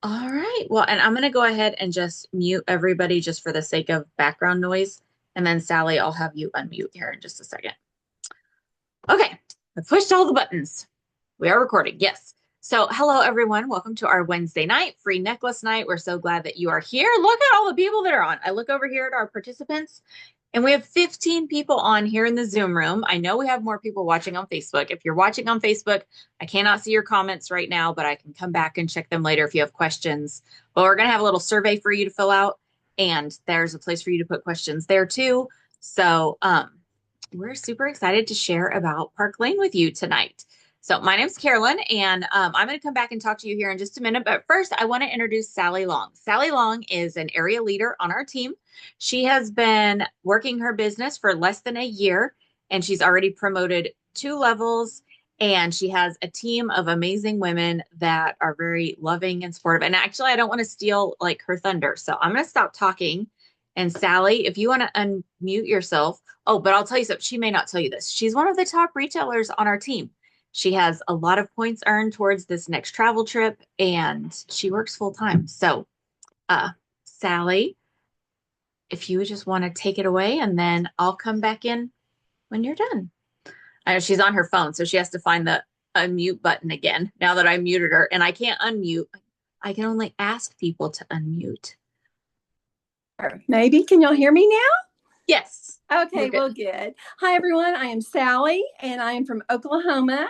All right. Well, and I'm going to go ahead and just mute everybody just for the sake of background noise. And then Sally, I'll have you unmute here in just a second. Okay. I pushed all the buttons. We are recording. Yes. So, hello, everyone. Welcome to our Wednesday night free necklace night. We're so glad that you are here. Look at all the people that are on. I look over here at our participants, and we have 15 people on here in the Zoom room. I know we have more people watching on Facebook. If you're watching on Facebook, I cannot see your comments right now, but I can come back and check them later if you have questions. But we're going to have a little survey for you to fill out, and there's a place for you to put questions there too. So, we're super excited to share about Park Lane with you tonight. So my name's Carolyn, and I'm going to come back and talk to you here in just a minute. But first, I want to introduce Sally Long. Sally Long is an area leader on our team. She has been working her business for less than a year, and she's already promoted 2 levels. And she has a team of amazing women that are very loving and supportive. And actually, I don't want to steal like her thunder. So I'm going to stop talking. And Sally, if you want to unmute yourself. Oh, but I'll tell you something. She may not tell you this. She's one of the top retailers on our team. She has a lot of points earned towards this next travel trip, and she works full time. So, Sally, if you would just want to take it away, and then I'll come back in when you're done. I know she's on her phone, so she has to find the unmute button again now that I muted her, and I can't unmute. I can only ask people to unmute. Maybe. Can y'all hear me now? Yes. Okay, well, good. Hi, everyone. I am Sally, and I am from Oklahoma.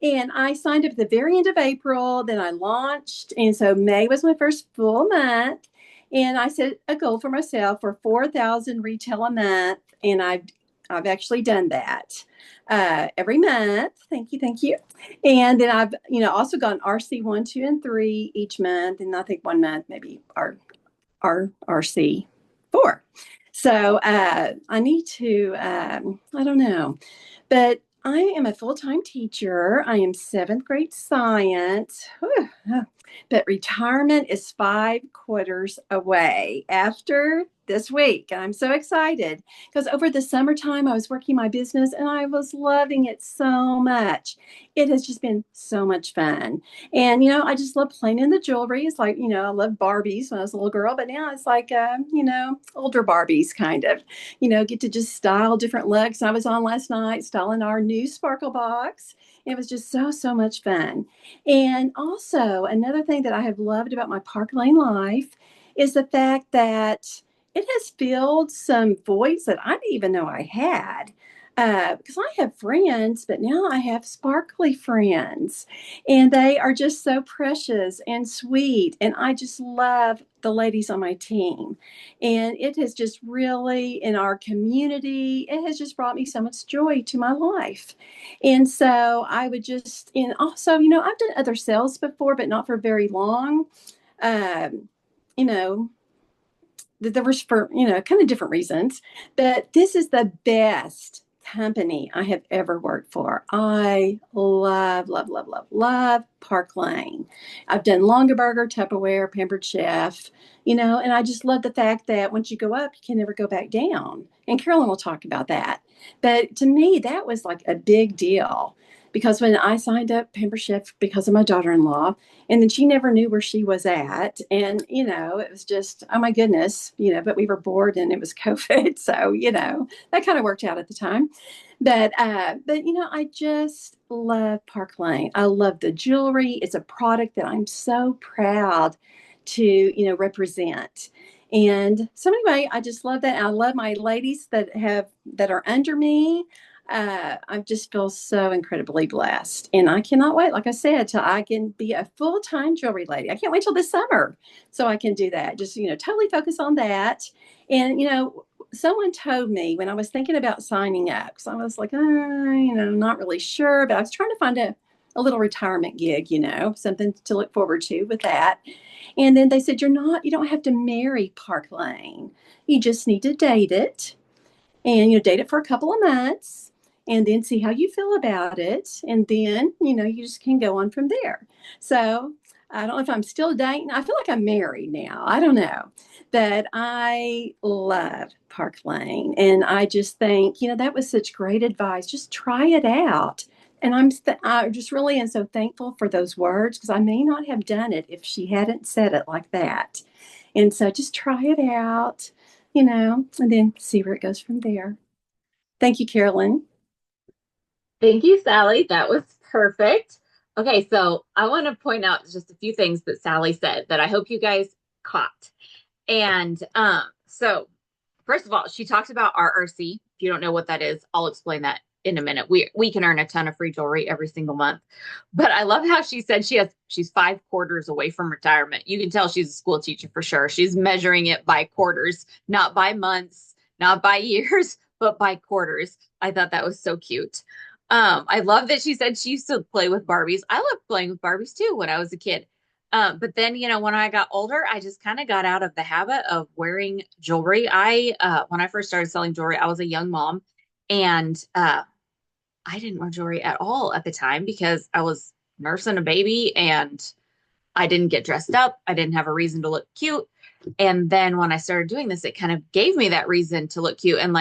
And I signed up at the very end of April. Then I launched. And so May was my first full month. And I set a goal for myself for 4,000 retail a month. And I've actually done that every month. Thank you. Thank you. And then I've, also gotten RC 1, 2, and 3 each month. And I think one month, maybe RC 4. So I need to, I don't know, but I am a full-time teacher. I am 7th grade science, but retirement is 5 quarters away after this week. And I'm so excited because over the summertime, I was working my business and I was loving it so much. It has just been so much fun. And, I just love playing in the jewelry. It's like, I love Barbies when I was a little girl, but now it's like, older Barbies kind of, get to just style different looks. I was on last night styling our new sparkle box. It was just so much fun. And also another thing that I have loved about my Park Lane life is the fact that it has filled some voids that I didn't even know I had. Because I have friends, but now I have sparkly friends, and they are just so precious and sweet. And I just love the ladies on my team. And it has just really, in our community, it has just brought me so much joy to my life. And so I would just, and also, I've done other sales before, but not for very long. Um, you know, there was for, kind of different reasons, but this is the best company I have ever worked for. I love Park Lane. I've done Longaberger, Tupperware, Pampered Chef, and I just love the fact that once you go up, you can never go back down. And Carolyn will talk about that. But to me, that was like a big deal because when I signed up Pampered Chef because of my daughter-in-law, and then she never knew where she was at. And, it was just, oh my goodness, but we were bored and it was COVID. So, that kind of worked out at the time. But I just love Park Lane. I love the jewelry. It's a product that I'm so proud to, represent. And so anyway, I just love that. I love my ladies that are under me. I just feel so incredibly blessed. And I cannot wait, like I said, till I can be a full-time jewelry lady. I can't wait till this summer so I can do that. Just, totally focus on that. And, someone told me when I was thinking about signing up, because I was like, not really sure, but I was trying to find a little retirement gig, something to look forward to with that. And then they said, you don't have to marry Park Lane. You just need to date it and, date it for a couple of months and then see how you feel about it. And then, you just can go on from there. So I don't know if I'm still dating. I feel like I'm married now. I don't know. But I love Park Lane. And I just think, that was such great advice. Just try it out. And I just really am so thankful for those words because I may not have done it if she hadn't said it like that. And so just try it out, and then see where it goes from there. Thank you, Carolyn. Thank you, Sally. That was perfect. Okay, so I want to point out just a few things that Sally said that I hope you guys caught. And so first of all, she talked about RRC. If you don't know what that is, I'll explain that in a minute. We can earn a ton of free jewelry every single month. But I love how she said she's 5 quarters away from retirement. You can tell she's a school teacher for sure. She's measuring it by quarters, not by months, not by years, but by quarters. I thought that was so cute. I love that she said she used to play with Barbies. I loved playing with Barbies too when I was a kid. But then, when I got older, I just kind of got out of the habit of wearing jewelry. When I first started selling jewelry, I was a young mom and I didn't wear jewelry at all at the time because I was nursing a baby and I didn't get dressed up. I didn't have a reason to look cute. And then when I started doing this, it kind of gave me that reason to look cute. And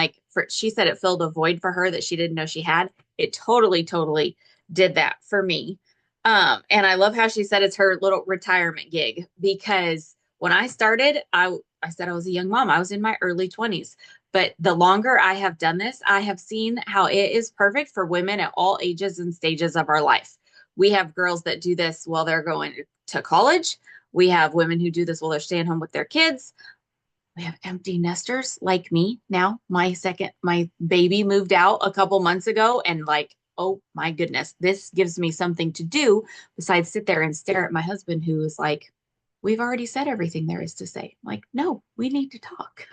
she said it filled a void for her that she didn't know she had. It totally, totally did that for me. And I love how she said it's her little retirement gig because when I started, I said I was a young mom. I was in my early 20s. But the longer I have done this, I have seen how it is perfect for women at all ages and stages of our life. We have girls that do this while they're going to college. We have women who do this while they're staying home with their kids. We have empty nesters like me now. My baby moved out a couple months ago, and oh my goodness, this gives me something to do besides sit there and stare at my husband, who is like, we've already said everything there is to say. I'm like, no, we need to talk.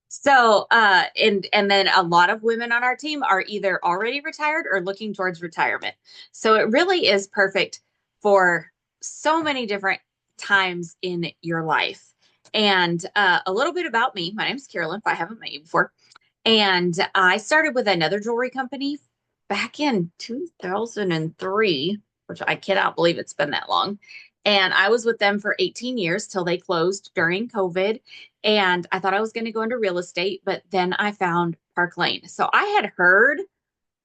So, and then a lot of women on our team are either already retired or looking towards retirement. So it really is perfect for so many different times in your life. And a little bit about me. My name's Carolyn, if I haven't met you before. And I started with another jewelry company back in 2003, which I cannot believe it's been that long. And I was with them for 18 years till they closed during COVID. And I thought I was going to go into real estate, but then I found Park Lane. So I had heard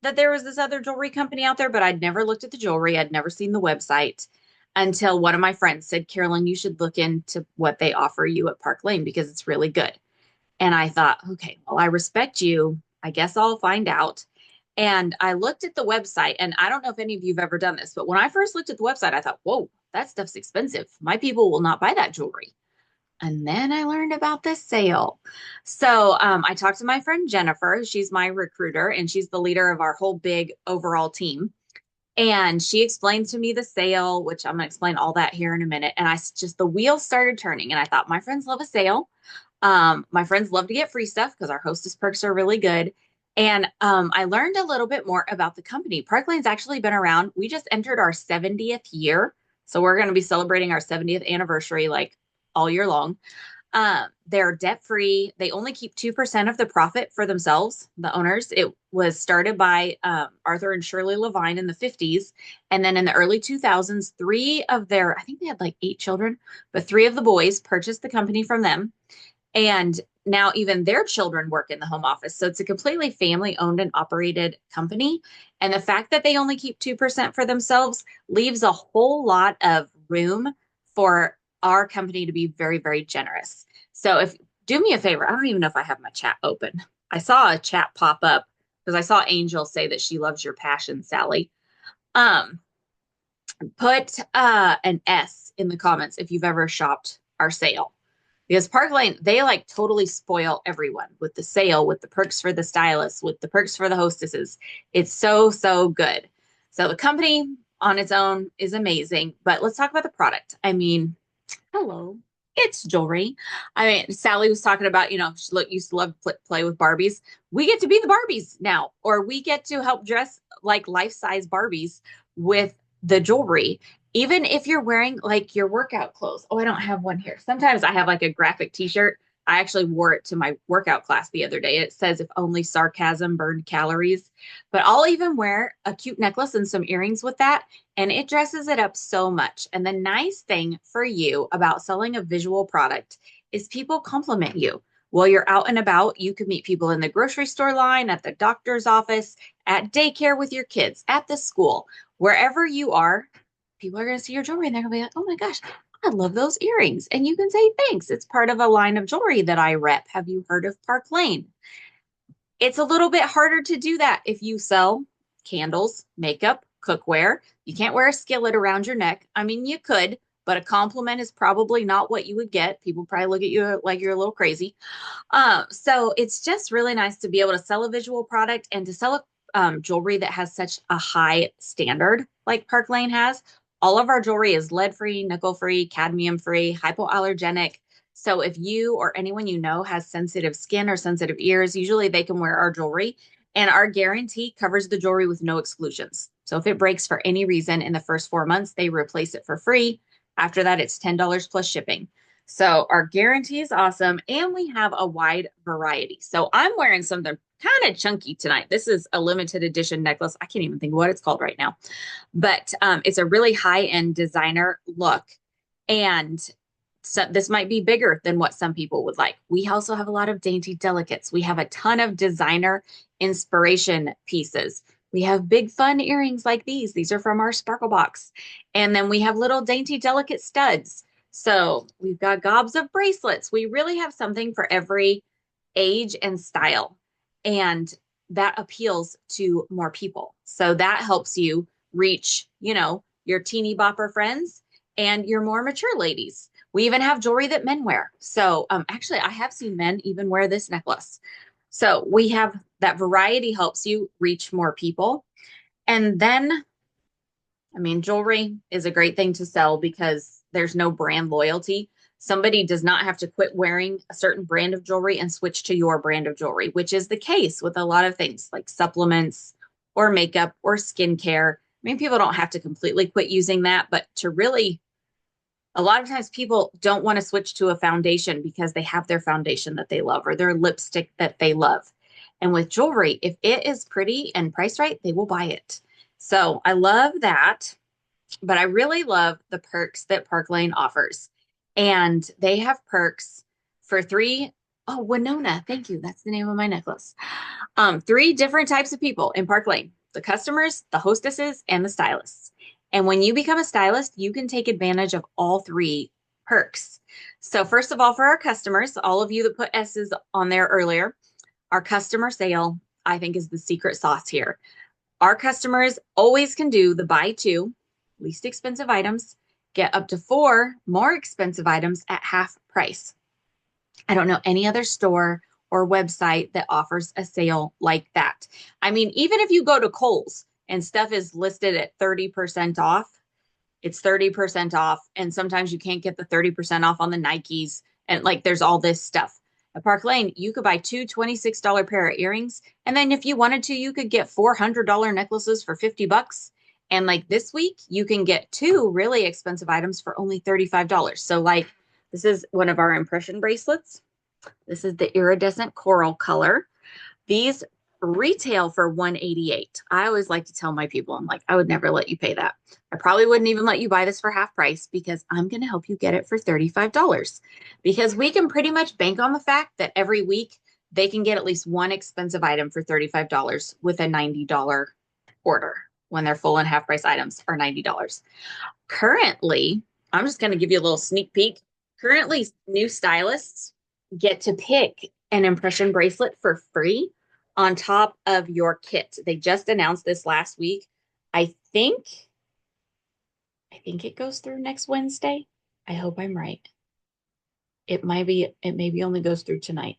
that there was this other jewelry company out there, but I'd never looked at the jewelry. I'd never seen the website until one of my friends said, Carolyn, you should look into what they offer you at Park Lane because it's really good. And I thought, okay, well, I respect you. I guess I'll find out. And I looked at the website, and I don't know if any of you have ever done this, but when I first looked at the website, I thought, whoa, that stuff's expensive. My people will not buy that jewelry. And then I learned about this sale. So I talked to my friend Jennifer. She's my recruiter, and she's the leader of our whole big overall team. And she explained to me the sale, which I'm going to explain all that here in a minute. And the wheels started turning. And I thought, my friends love a sale. My friends love to get free stuff because our hostess perks are really good. And I learned a little bit more about the company. Park Lane's actually been around. We just entered our 70th year. So we're going to be celebrating our 70th anniversary like all year long. They're debt free. They only keep 2% of the profit for themselves, the owners. It was started by Arthur and Shirley Levine in the 50s. And then in the early 2000s, I think they had like 8 children, but 3 of the boys purchased the company from them. And now even their children work in the home office. So it's a completely family owned and operated company. And the fact that they only keep 2% for themselves leaves a whole lot of room for our company to be very, very generous. So if do me a favor, I don't even know if I have my chat open. I saw a chat pop up because I saw Angel say that she loves your passion, Sally. Um, put an S in the comments if you've ever shopped our sale. Because Park Lane, they like totally spoil everyone with the sale, with the perks for the stylists, with the perks for the hostesses. It's so, so good. So the company on its own is amazing, but let's talk about the product. I mean, hello, it's jewelry. I mean, Sally was talking about, she used to love play with Barbies. We get to be the Barbies now, or we get to help dress like life-size Barbies with the jewelry. Even if you're wearing like your workout clothes. Oh, I don't have one here. Sometimes I have like a graphic t-shirt. I actually wore it to my workout class the other day. It says, if only sarcasm burned calories. But I'll even wear a cute necklace and some earrings with that. And it dresses it up so much. And the nice thing for you about selling a visual product is people compliment you. While you're out and about, you could meet people in the grocery store line, at the doctor's office, at daycare with your kids, at the school, wherever you are. People are going to see your jewelry and they're going to be like, oh my gosh, I love those earrings. And you can say thanks. It's part of a line of jewelry that I rep. Have you heard of Park Lane? It's a little bit harder to do that if you sell candles, makeup, cookware. You can't wear a skillet around your neck. I mean, you could, but a compliment is probably not what you would get. People probably look at you like you're a little crazy. So it's just really nice to be able to sell a visual product and to sell jewelry that has such a high standard like Park Lane has. All of our jewelry is lead free, nickel free, cadmium free, hypoallergenic. So if you or anyone you know has sensitive skin or sensitive ears, usually they can wear our jewelry. And our guarantee covers the jewelry with no exclusions. So if it breaks for any reason in the first 4 months, they replace it for free. After that, it's $10 plus shipping. So our guarantee is awesome. And we have a wide variety. So I'm wearing something kind of chunky tonight. This is a limited edition necklace. I can't even think what it's called right now, but it's a really high-end designer look. And so this might be bigger than what some people would like. We also have a lot of dainty delicates. We have a ton of designer inspiration pieces. We have big fun earrings like these. These are from our Sparkle Box. And then we have little dainty delicate studs. So we've got gobs of bracelets. We really have something for every age and style. And that appeals to more people. So that helps you reach, your teeny bopper friends and your more mature ladies. We even have jewelry that men wear. So actually, I have seen men even wear this necklace. So we have that variety helps you reach more people. And then, I mean, jewelry is a great thing to sell because there's no brand loyalty. Somebody does not have to quit wearing a certain brand of jewelry and switch to your brand of jewelry, which is the case with a lot of things like supplements or makeup or skincare. I mean, people don't have to completely quit using that, but to really, a lot of times people don't want to switch to a foundation because they have their foundation that they love or their lipstick that they love. And with jewelry, if it is pretty and priced right, they will buy it. So I love that, but I really love the perks that Park Lane offers. And they have perks for three. Oh, Winona, thank you. That's the name of my necklace. Three different types of people in Park Lane: the customers, the hostesses, and the stylists. And when you become a stylist, you can take advantage of all three perks. So, first of all, for our customers, all of you that put S's on there earlier, our customer sale, I think, is the secret sauce here. Our customers always can do the buy two, least expensive items, get up to four more expensive items at half price. I don't know any other store or website that offers a sale like that. I mean, even if you go to Kohl's and stuff is listed at 30% off, it's 30% off. And sometimes you can't get the 30% off on the Nikes. And like there's all this stuff. At Park Lane, you could buy two $26 pair of earrings. And then if you wanted to, you could get $400 necklaces for $50. And like this week, you can get two really expensive items for only $35. So like this is one of our impression bracelets. This is the iridescent coral color. These retail for $188. I always like to tell my people, I'm like, I would never let you pay that. I probably wouldn't even let you buy this for half price because I'm going to help you get it for $35 because we can pretty much bank on the fact that every week they can get at least one expensive item for $35 with a $90 order when their full and half price items are $90. Currently, I'm just going to give you a little sneak peek. Currently, new stylists get to pick an impression bracelet for free on top of your kit. They just announced this last week. I think it goes through next Wednesday. I hope I'm right. It maybe only goes through tonight.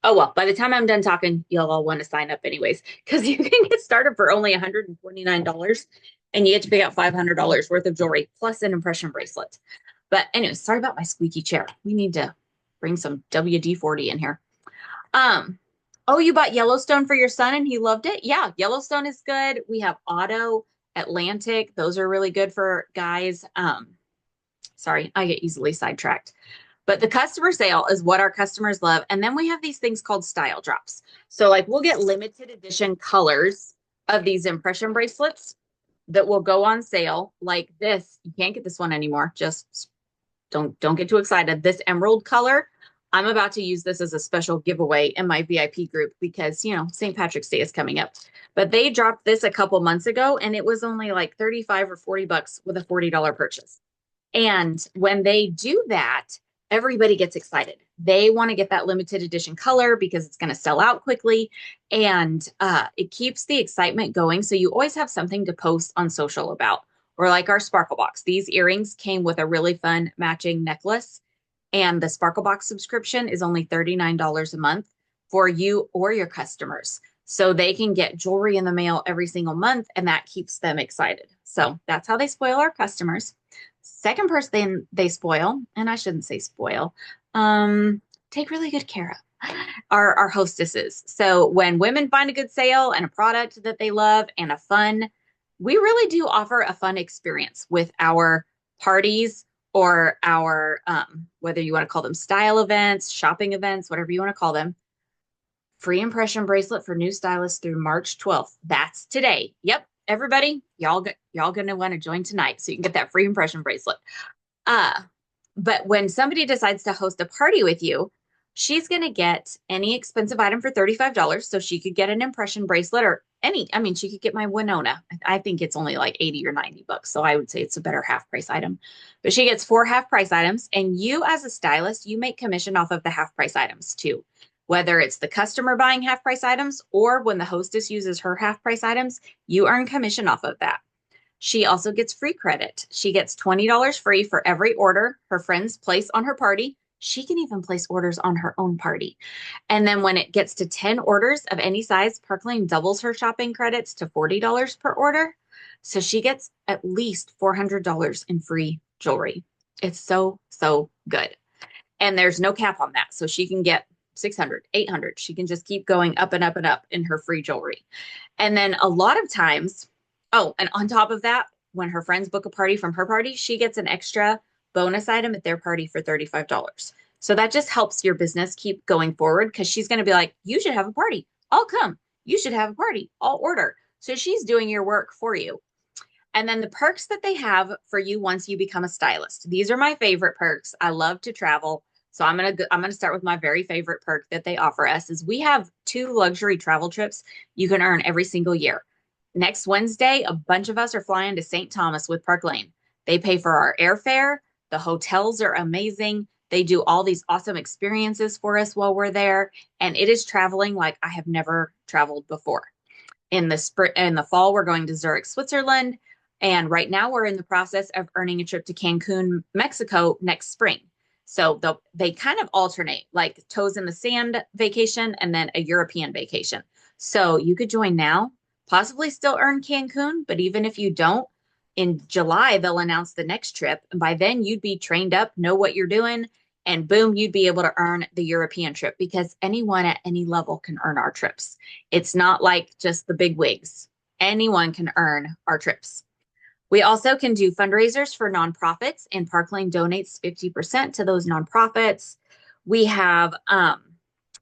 Oh well, by the time I'm done talking, you'll all want to sign up anyways, because you can get started for only $129 and you get to pick out $500 worth of jewelry plus an impression bracelet. But anyway, sorry about my squeaky chair. We need to bring some WD-40 in here. Oh, you bought Yellowstone for your son and he loved it? Yeah, Yellowstone is good. We have Auto, Atlantic. Those are really good for guys. Sorry, I get easily sidetracked. But the customer sale is what our customers love. And then we have these things called style drops. So like we'll get limited edition colors of these impression bracelets that will go on sale like this. You can't get this one anymore. Just don't get too excited. This emerald color, I'm about to use this as a special giveaway in my VIP group because, St. Patrick's Day is coming up. But they dropped this a couple months ago and it was only like 35 or $40 with a $40 purchase. And when they do that, everybody gets excited. They want to get that limited edition color because it's going to sell out quickly. And it keeps the excitement going. So you always have something to post on social about. Or like our Sparkle Box. These earrings came with a really fun matching necklace. And the Sparkle Box subscription is only $39 a month for you or your customers. So they can get jewelry in the mail every single month, and that keeps them excited. So that's how they spoil our customers. Second person they spoil, and I shouldn't say spoil, take really good care of are our hostesses. So when women find a good sale and a product that they love and a fun, we really do offer a fun experience with our parties or our, whether you want to call them style events, shopping events, whatever you want to call them. Free impression bracelet for new stylists through March 12th. That's today. Yep. Everybody, y'all gonna want to join tonight so you can get that free impression bracelet. Uh, but when somebody decides to host a party with you, she's going to get any expensive item for $35. So she could get an impression bracelet or she could get my Winona. I think it's only like 80 or $90. So I would say it's a better half price item. But she gets 4 half price items. And you, as a stylist, you make commission off of the half price items too. Whether it's the customer buying half price items or when the hostess uses her half price items, you earn commission off of that. She also gets free credit. She gets $20 free for every order her friends place on her party. She can even place orders on her own party. And then when it gets to 10 orders of any size, Park Lane doubles her shopping credits to $40 per order. So she gets at least $400 in free jewelry. It's so, so good. And there's no cap on that. So she can get 600, 800. She can just keep going up and up and up in her free jewelry. And then a lot of times, oh, and on top of that, when her friends book a party from her party, she gets an extra bonus item at their party for $35. So that just helps your business keep going forward because she's going to be like, you should have a party. I'll come. You should have a party. I'll order. So she's doing your work for you. And then the perks that they have for you once you become a stylist. These are my favorite perks. I love to travel. So I'm gonna start with my very favorite perk that they offer us is we have 2 luxury travel trips you can earn every single year. Next Wednesday, a bunch of us are flying to St. Thomas with Park Lane. They pay for our airfare. The hotels are amazing. They do all these awesome experiences for us while we're there. And it is traveling like I have never traveled before. In the fall, we're going to Zurich, Switzerland. And right now we're in the process of earning a trip to Cancun, Mexico next spring. So they kind of alternate like toes in the sand vacation and then a European vacation. So you could join now, possibly still earn Cancun, but even if you don't, in July, they'll announce the next trip. And by then you'd be trained up, know what you're doing, and boom, you'd be able to earn the European trip because anyone at any level can earn our trips. It's not like just the big wigs. Anyone can earn our trips. We also can do fundraisers for nonprofits, and Park Lane donates 50% to those nonprofits. We have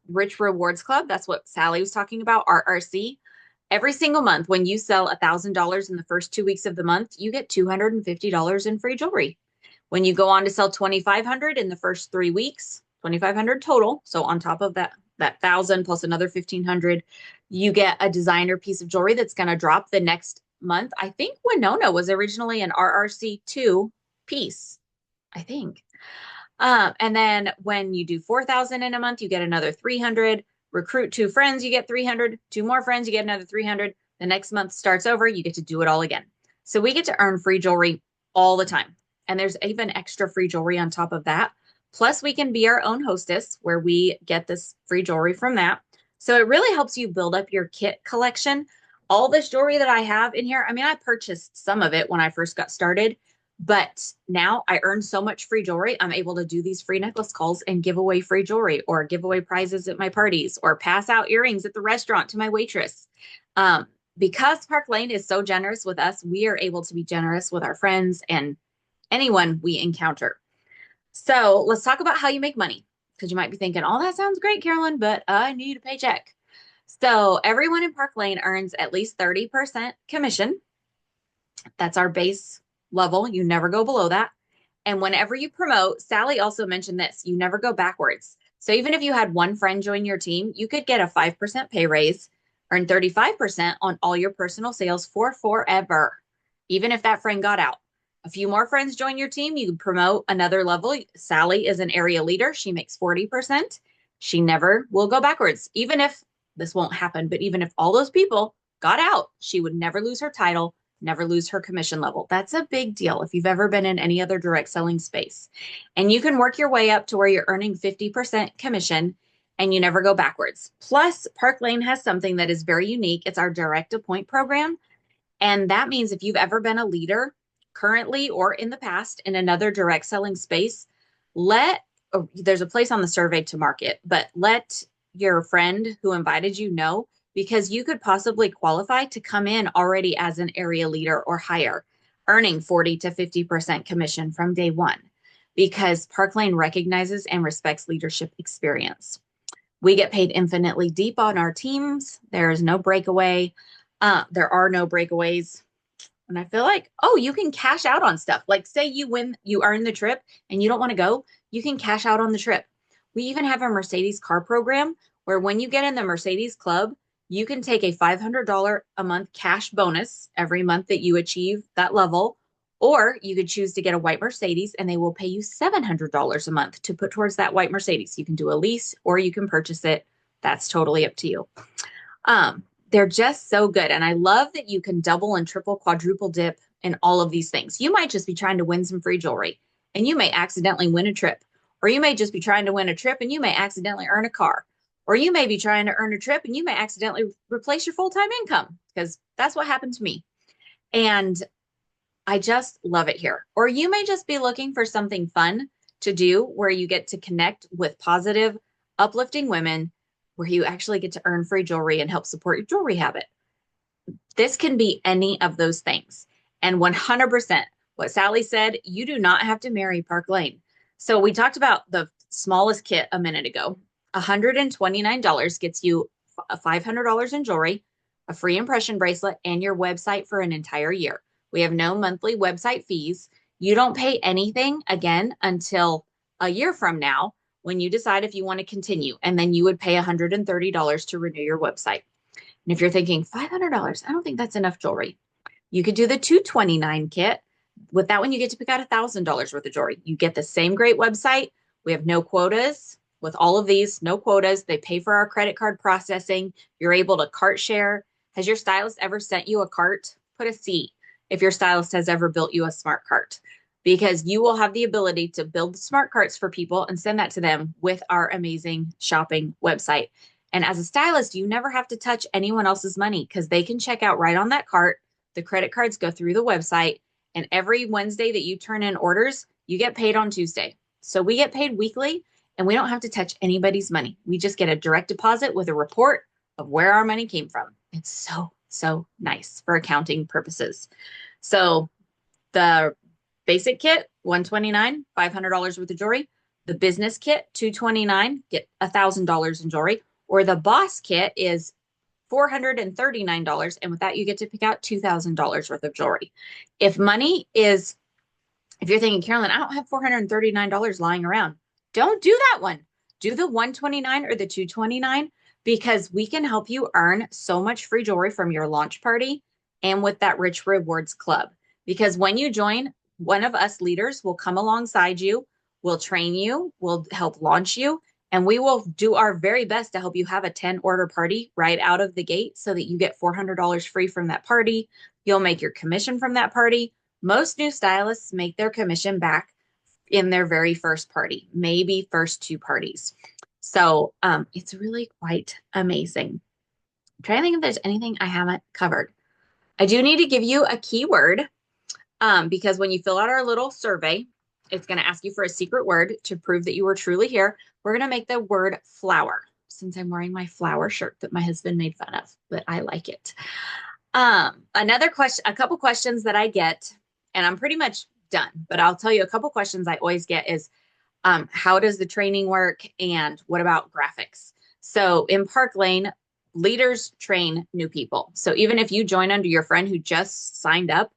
Rich Rewards Club. That's what Sally was talking about, RRC. Every single month, when you sell $1,000 in the first 2 weeks of the month, you get $250 in free jewelry. When you go on to sell 2,500 in the first 3 weeks, 2,500 total. So on top of that 1,000 plus another 1,500, you get a designer piece of jewelry that's going to drop the next month. I think Winona was originally an RRC2 piece, I think. And then when you do 4,000 in a month, you get another 300. Recruit 2 friends, you get 300. 2 more friends, you get another 300. The next month starts over, you get to do it all again. So we get to earn free jewelry all the time. And there's even extra free jewelry on top of that. Plus, we can be our own hostess where we get this free jewelry from that. So it really helps you build up your kit collection. All this jewelry that I have in here, I purchased some of it when I first got started, but now I earn so much free jewelry. I'm able to do these free necklace calls and give away free jewelry or give away prizes at my parties or pass out earrings at the restaurant to my waitress. Because Park Lane is so generous with us, we are able to be generous with our friends and anyone we encounter. So let's talk about how you make money because you might be thinking, oh, that sounds great, Carolyn, but I need a paycheck. So everyone in Park Lane earns at least 30% commission. That's our base level. You never go below that. And whenever you promote, Sally also mentioned this, you never go backwards. So even if you had one friend join your team, you could get a 5% pay raise, earn 35% on all your personal sales for forever, even if that friend got out. A few more friends join your team, you can promote another level. Sally is an area leader. She makes 40%. She never will go backwards. Even if this won't happen, but even if all those people got out, she would never lose her title, never lose her commission level. That's a big deal if you've ever been in any other direct selling space. And you can work your way up to where you're earning 50% commission and you never go backwards. Plus, Park Lane has something that is very unique. It's our direct appoint program. And that means if you've ever been a leader currently or in the past in another direct selling space, there's a place on the survey to market, but let your friend who invited you know, because you could possibly qualify to come in already as an area leader or higher, earning 40 to 50% commission from day one, because Park Lane recognizes and respects leadership experience. We get paid infinitely deep on our teams. There is no breakaway. There are no breakaways. And I feel like, oh, you can cash out on stuff. Like say you win, you earn the trip and you don't want to go, you can cash out on the trip. We even have a Mercedes car program where when you get in the Mercedes club, you can take a $500 a month cash bonus every month that you achieve that level. Or you could choose to get a white Mercedes and they will pay you $700 a month to put towards that white Mercedes. You can do a lease or you can purchase it. That's totally up to you. They're just so good. And I love that you can double and triple, quadruple dip in all of these things. You might just be trying to win some free jewelry and you may accidentally win a trip, or you may just be trying to win a trip and you may accidentally earn a car, or you may be trying to earn a trip and you may accidentally replace your full-time income, because that's what happened to me. And I just love it here. Or you may just be looking for something fun to do where you get to connect with positive, uplifting women, where you actually get to earn free jewelry and help support your jewelry habit. This can be any of those things. And 100%, what Sally said, you do not have to marry Park Lane. So we talked about the smallest kit a minute ago. $129 gets you $500 in jewelry, a free impression bracelet, and your website for an entire year. We have no monthly website fees. You don't pay anything again until a year from now when you decide if you want to continue. And then you would pay $130 to renew your website. And if you're thinking $500, I don't think that's enough jewelry. You could do the $229 kit. With that one, you get to pick out $1,000 worth of jewelry. You get the same great website. We have no quotas. With all of these, no quotas. They pay for our credit card processing. You're able to cart share. Has your stylist ever sent you a cart? Put a C if your stylist has ever built you a smart cart, because you will have the ability to build smart carts for people and send that to them with our amazing shopping website. And as a stylist, you never have to touch anyone else's money because they can check out right on that cart. The credit cards go through the website, and every Wednesday that you turn in orders, you get paid on Tuesday. So we get paid weekly and we don't have to touch anybody's money. We just get a direct deposit with a report of where our money came from. It's so, so nice for accounting purposes. So the basic kit, $129, $500 worth of jewelry. The business kit, $229, get $1,000 in jewelry. Or the boss kit is $439. And with that, you get to pick out $2,000 worth of jewelry. If you're thinking, Carolyn, I don't have $439 lying around, don't do that one. Do the $129 or the $229, because we can help you earn so much free jewelry from your launch party and with that Rich Rewards Club. Because when you join, one of us leaders will come alongside you, we'll train you, we'll help launch you, and we will do our very best to help you have a 10 order party right out of the gate so that you get $400 free from that party. You'll make your commission from that party. Most new stylists make their commission back in their very first party, maybe first two parties. So it's really quite amazing. I'm trying to think if there's anything I haven't covered. I do need to give you a keyword because when you fill out our little survey, it's going to ask you for a secret word to prove that you were truly here. We're going to make the word flower, since I'm wearing my flower shirt that my husband made fun of, but I like it. Another question, a couple questions that I get, and I'm pretty much done, but I'll tell you a couple questions I always get is, how does the training work? And what about graphics? So in Park Lane, leaders train new people. So even if you join under your friend who just signed up,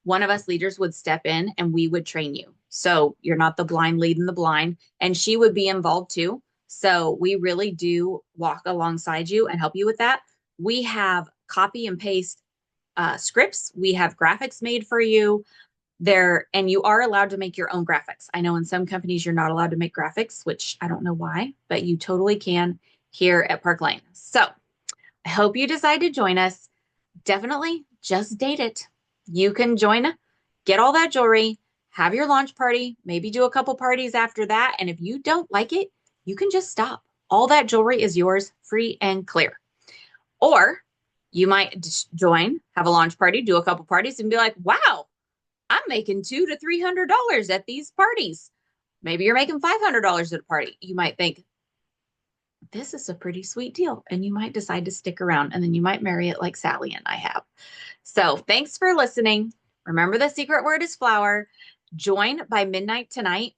one of us leaders would step in and we would train you. So you're not the blind leading the blind, and she would be involved too. So we really do walk alongside you and help you with that. We have copy and paste scripts. We have graphics made for you there, and you are allowed to make your own graphics. I know in some companies you're not allowed to make graphics, which I don't know why, but you totally can here at Park Lane. So I hope you decide to join us. Definitely just date it. You can join, get all that jewelry, have your launch party, maybe do a couple parties after that. And if you don't like it, you can just stop. All that jewelry is yours, free and clear. Or you might just join, have a launch party, do a couple parties, and be like, wow, I'm making $200 to $300 at these parties. Maybe you're making $500 at a party. You might think, this is a pretty sweet deal. And you might decide to stick around, and then you might marry it like Sally and I have. So thanks for listening. Remember, the secret word is flower. Join by midnight tonight.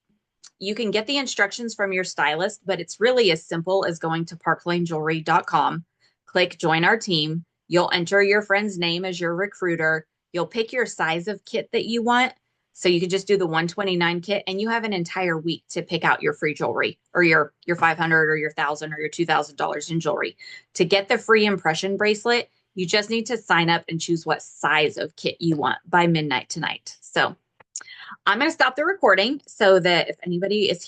You can get the instructions from your stylist, but it's really as simple as going to parklanejewelry.com, click join our team. You'll enter your friend's name as your recruiter. You'll pick your size of kit that you want. So you can just do the 129 kit, and you have an entire week to pick out your free jewelry, or your 500 or your 1,000 or your $2,000 in jewelry. To get the free impression bracelet, you just need to sign up and choose what size of kit you want by midnight tonight. So I'm going to stop the recording so that if anybody is